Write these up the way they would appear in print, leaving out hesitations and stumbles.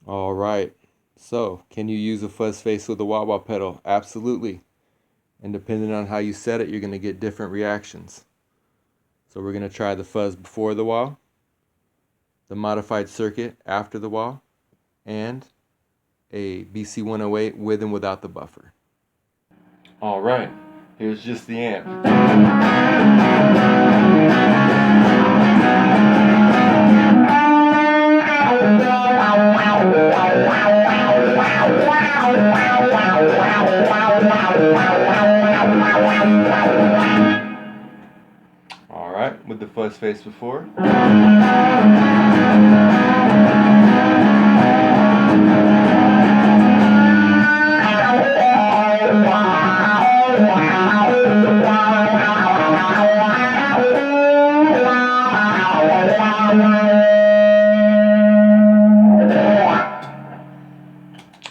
All right. So, can you use a fuzz face with a wah-wah pedal? Absolutely. And depending on how you set it, you're going to get different reactions. So we're going to try the fuzz before the wah, the modified circuit after the wah, and a BC108 with and without the buffer. All right. Here's just the amp. Alright, with the fuzz face before.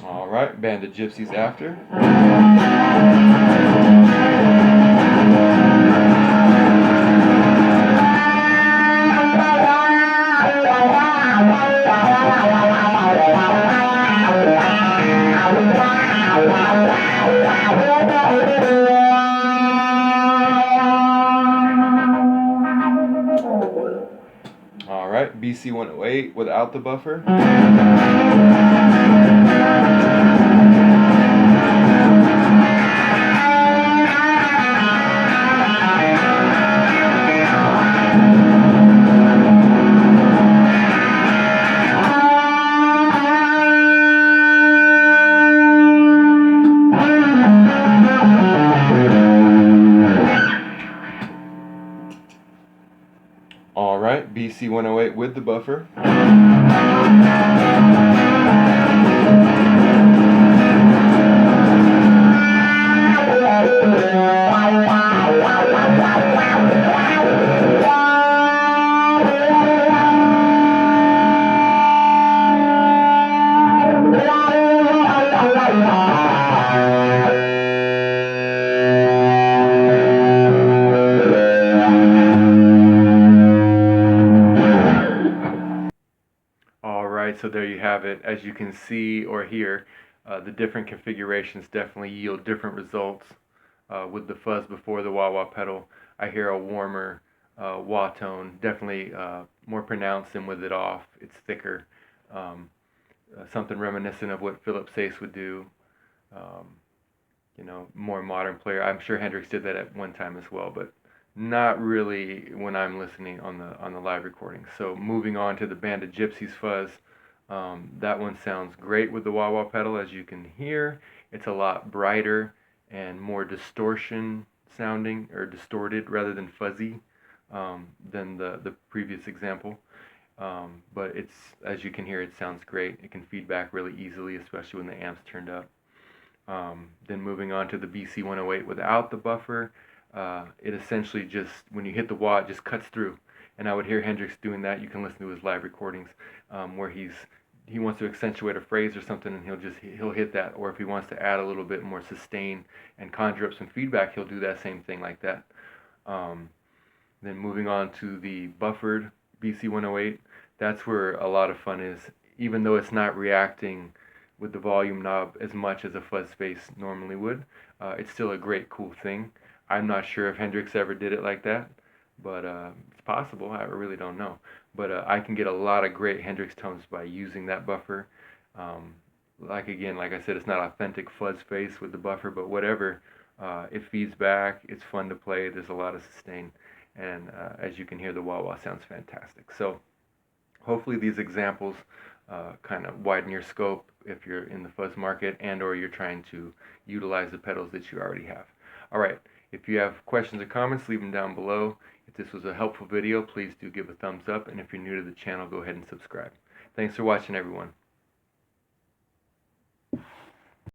Alright, Band of Gypsies after. Alright, BC108 without the buffer. Alright, BC108 with the buffer. So there you have it. As you can see or hear, the different configurations definitely yield different results. With the fuzz before the wah-wah pedal, I hear a warmer wah tone, definitely more pronounced than with it off. It's thicker, something reminiscent of what Philip Sace would do. You know, more modern player. I'm sure Hendrix did that at one time as well, but not really when I'm listening on the live recording. So moving on to the Band of Gypsies fuzz. That one sounds great with the wah-wah pedal, as you can hear. It's a lot brighter and more distortion sounding, or distorted rather than fuzzy, than the previous example. But it's, as you can hear, it sounds great. It can feed back really easily, especially when the amp's turned up. Then moving on to the BC108 without the buffer, it essentially just, when you hit the wah, it just cuts through. And I would hear Hendrix doing that. You can listen to his live recordings, where he wants to accentuate a phrase or something, and he'll hit that. Or if he wants to add a little bit more sustain and conjure up some feedback, he'll do that same thing like that. Then moving on to the buffered BC108, that's where a lot of fun is. Even though it's not reacting with the volume knob as much as a fuzz face normally would, it's still a great, cool thing. I'm not sure if Hendrix ever did it like that, but it's possible. I really don't know. But I can get a lot of great Hendrix tones by using that buffer. Like I said, it's not authentic fuzz face with the buffer, but whatever, it feeds back. It's fun to play. There's a lot of sustain, and as you can hear, the wah-wah sounds fantastic. So hopefully these examples kind of widen your scope if you're in the fuzz market and or you're trying to utilize the pedals that you already have. All right, if you have questions or comments, leave them down below. If this was a helpful video, please do give a thumbs up, and if you're new to the channel, go ahead and subscribe. Thanks for watching, everyone.